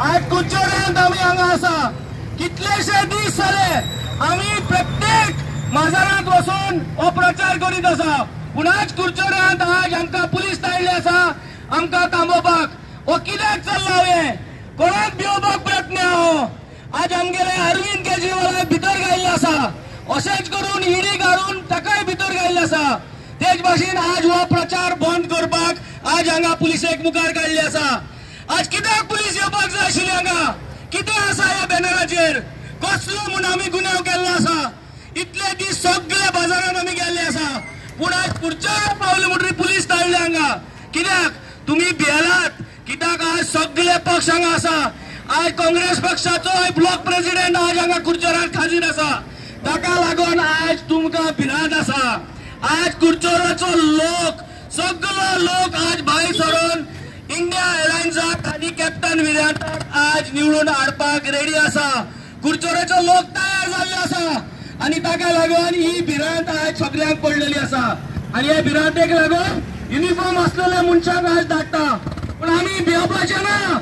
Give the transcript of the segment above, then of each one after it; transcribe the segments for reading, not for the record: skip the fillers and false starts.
आज कुर्चोऱ्यांत आम्ही हांगा आसा कितलेशे दीस जाले आम्ही प्रत्येक माजारांत वचून हो प्रचार करीत आसा पूण आज कुर्चोऱ्यांत आज आमकां पुलीस धाडले आसा आमकां थांबोवपाक हो कित्याक चल्ला हे कोणाक भिवपाक प्रयत्न हो आज आमगेले अरविंद केजरीवालाक भितर घाल्ले आसा अशेंच करून ईडी काडून ताकाय भितर घाल्ले आसा तेच भाशेन आज हो प्रचार बंद करपाक आज हांगा पुलिसेक मुखार काडले आसा आज कित्याक पुलीस येवपाक जाय आशिल्ली हांगा कितें आसा ह्या बॅनराचेर कसलो म्हूण आमी गुन्यांव केल्लो आसा इतले दीस सगळे बाजारांत आमी गेल्ले आसा पूण आज पुढच्या पावले म्हणटरी पुलीस धाडले हांगा कित्याक तुमी भियेलात कित्याक आज सगळे पक्ष हांगा आसा आज काँग्रेस पक्षाचो ब्लॉक प्रेसिडेंट आज हांगा कुर्चोरांत खाजीर आसा ताका लागून आज तुमकां भिरांत आसा आज कुर्चोराचो लोक सगळो लोक आज भायर सरून इंडिया एअरलायन्साक आनी कॅप्टन विराटाक आज निवडून हाडपाक रेडी आसा कुर्चोराचो लोक तयार जाल्ले आसा आनी ताका लागून ही भिरांत आज सगळ्यांक पडलेली आसा आनी ह्या भिरांतेक लागून युनिफॉर्म आसलेल्या मनशाक आज धाडटा पूण आमी भिवपाचे ना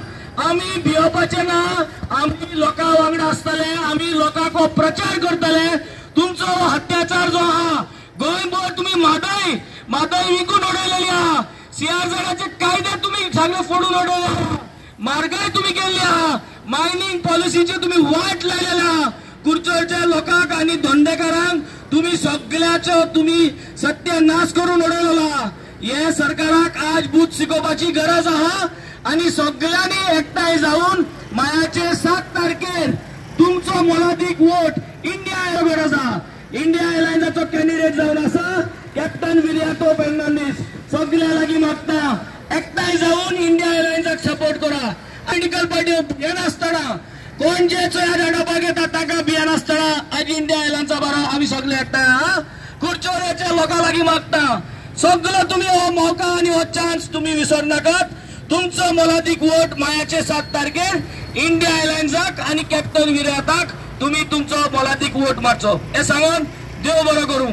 आमी भिवपाचे ना आमी लोकां वांगडा आसतले आमी लोकांक हो प्रचार करतले तुमचो अत्याचार जो आहा गोंयभर तुमी म्हादय विकून उडयलेली आहा सीआरझेडाचे कायदे तुमी सगळे फोडून उडयले मार्गाय तुमी केल्ली आहा मायनिंग पॉलिसीचे तुमी वाट लायलेले आहा कुर्चोरच्या लोकांक आनी धंदेकारांक तुमी सगळ्याचो तुमी सत्यानाश करून उडयलेलो आहा हे सरकाराक आज बूथ शिकोवपाची गरज आहा आनी सगळ्यांनी एकठांय जावन मायाचे 7 तारखेर तुमचो मोलादीक वोट इंडिया गरज आहा इंडिया एअरलायन्साचो कॅन्डिडेट जावन आसा कॅप्टन विराटो फर्नांडीस सगळ्या लागीं मागता एकठांय जावन इंडिया एअरलायन्साक सपोर्ट करा पॉलिटिकल पार्टी भियेनासतना कोण जे चोया धाडपाक येता ताका भियेनासतना आज इंडिया एअरलायन्सा बारा आमी सगळे एकठांय आहा कुर्चोऱ्याच्या लोकां लागीं मागता सगळो तुमी हो मौका आनी हो चान्स तुमी विसर नाकात तुमचो मोलादीक वोट मायाचे 7 तारखेर इंडिया एअरलायन्साक आनी कॅप्टन विराटाक तुमी तुमचो मोलादीक वोट मारचो हे सांगून देव बरो करूं।